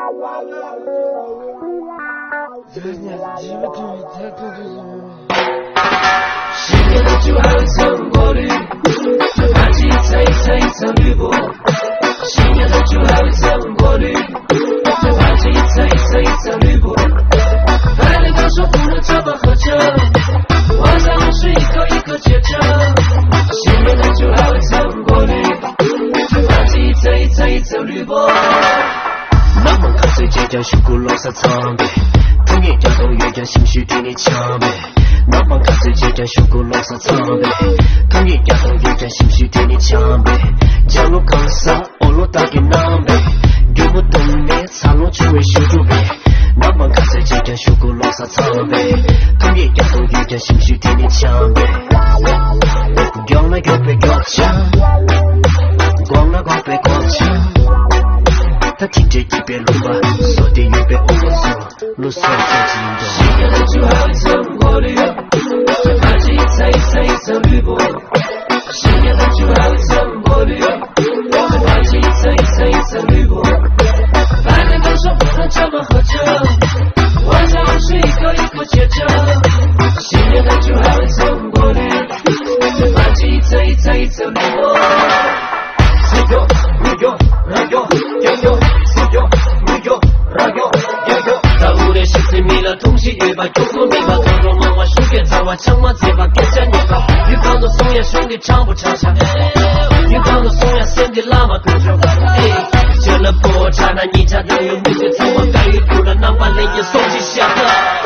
新年的酒还未曾过滤，就泛起一层一层一层滤波。新年的酒还未曾过滤，就泛起一层一层一层滤波。白天刚说不能这么喝着，晚上还是一口一口接着。新年的酒还未曾过滤，就泛起一层一层一层滤波。南门看水街角修古楼上长呗，同一条东越江心绪对你强呗。南门看水街角修古楼上长呗，同一条东越江心绪对你强呗。江路扛上欧罗打给南呗，有不懂的长路去为修筑呗。南门看水街角修古楼上长呗，同一条东越江心绪对你强呗。光那个被搞强，光那个被搞强。他听着一边路吧，说的预备欧罗索，路索在激动。新年的酒还未曾过滤，就泛起一层一层一层滤波。新年的酒还未曾过滤，就泛起一层一层一层滤波。白天刚说不能这么喝着，晚上还是一口一口接着。新年的酒还未曾过滤，就泛起一层一层一层滤波。到5点10岁迷了，同时约吧，就和迷吧，偷偷忙完数学早晚唱完嘴巴跟着你吧。有刚多松呀，兄弟唱不唱唱？有刚多松呀，身体拉嘛多少？这了破产那你家都有名字，怎么干预不了，哪把人也送起下的？